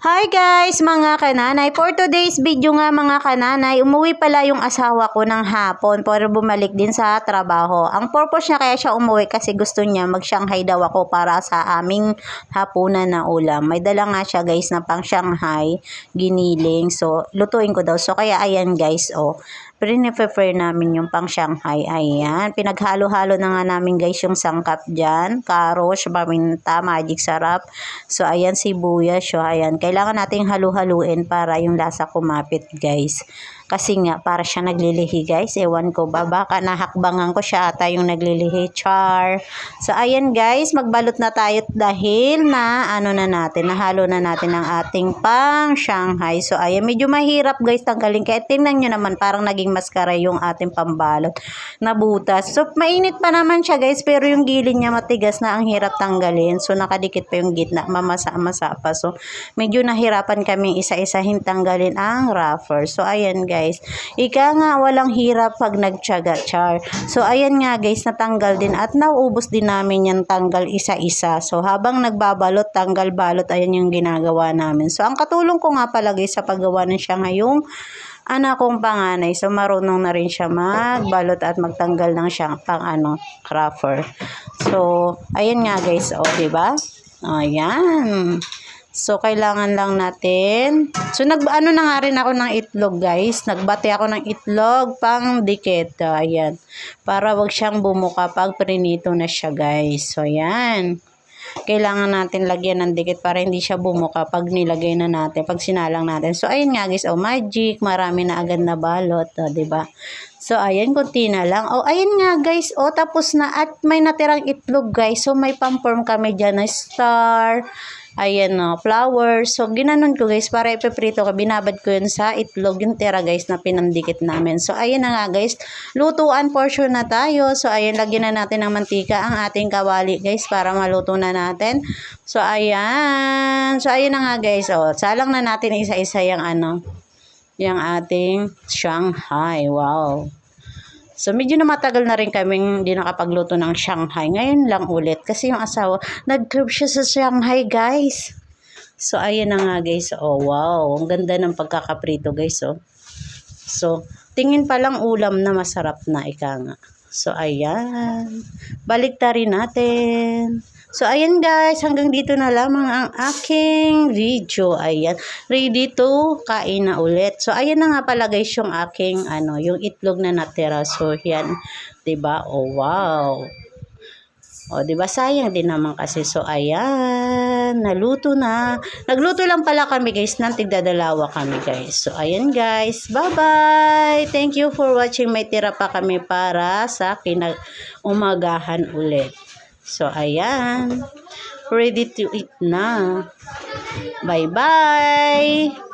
Hi guys mga kananay, for today's video nga mga kananay, umuwi pala yung asawa ko ng hapon para bumalik din sa trabaho. Ang purpose niya kaya siya umuwi kasi gusto niya mag-Shanghai daw ako para sa aming hapunan na ulam. May dala nga siya guys na pang Shanghai, giniling, so lutuin ko daw. So kaya ayan guys, pre-prepare namin yung pang Shanghai. Ayan, pinaghalo-halo na nga namin guys yung sangkap dyan. Carrots, paminta, magic sarap. So ayan, sibuyas. So ayan, kailangan nating halu-haluin para yung lasa kumapit guys. Kasi nga, para siya naglilihi guys. Ewan ko ba, baka nahakbangan ko siya ata yung naglilihi. Char. So ayan guys, magbalot na tayo dahil na nahalo na natin ang ating pang Shanghai. So ayan, medyo mahirap guys tanggalin. Kaya tingnan nyo naman, parang naging maskara yung ating pambalot na butas. So mainit pa naman siya guys, pero yung gilid niya matigas na, ang hirap tanggalin. So nakadikit pa yung gitna, mamasa-masa pa. So medyo nahirapan kami isa-isahin tanggalin ang wrapper. So ayan guys, ika nga walang hirap pag nagtiyaga, char. So ayan nga guys, natanggal din at nauubos din namin yan tanggal isa-isa. So habang nagbabalot, tanggal balot, ayan yung ginagawa namin. So ang katulong ko nga pala guys sa paggawa ng siya ngayong anak kong panganay. So marunong na rin siya magbalot at magtanggal ng siyang wrapper. So ayan nga guys, diba? Ayan. So, kailangan lang natin. So, na nga rin ako ng itlog, guys. Nagbati ako ng itlog pang dikit. Ayan. Para wag siyang bumuka pag prinito na siya, guys. So, ayan. Kailangan natin lagyan ng dikit para hindi siya bumuka pag nilagay na natin, pag sinalang natin. So, ayun nga, guys. Magic. Marami na agad na balot. Diba? So, ayan, kunti na lang. Ayun nga, guys. Tapos na. At may natirang itlog, guys. So, may pamform kami dyan na star. Ayan, flowers. So, ginanon ko guys para ipiprito ko. Binabad ko yun sa itlog, yung tira guys na pinandikit namin. So, ayan na nga guys. Lutuan portion na tayo. So, ayan, lagyan na natin ng mantika ang ating kawali guys para maluto na natin. So, ayan. So, ayan na nga guys. Salang na natin isa-isa yung yung ating Shanghai. Wow. So, medyo na matagal na rin kaming hindi nakapagluto ng Shanghai. Ngayon lang ulit. Kasi yung asawa, nag-curve siya sa Shanghai, guys. So, ayan na nga, guys. Wow. Ang ganda ng pagkakaprito, guys, So, tingin pa lang ulam na masarap na, ika nga. So, ayan. Baliktarin natin. So, ayan guys, hanggang dito na lamang ang aking video. Ayan, ready to kain na ulit. So, ayan na nga pala guys yung aking, yung itlog na natira. So, yan, diba? Wow. Diba? Sayang din naman kasi. So, ayan, naluto na. Nagluto lang pala kami guys, nang tigdadalawa kami guys. So, ayan guys, bye-bye. Thank you for watching. May tira pa kami para sa umagahan ulit. So, ayan. Ready to eat na. Bye-bye!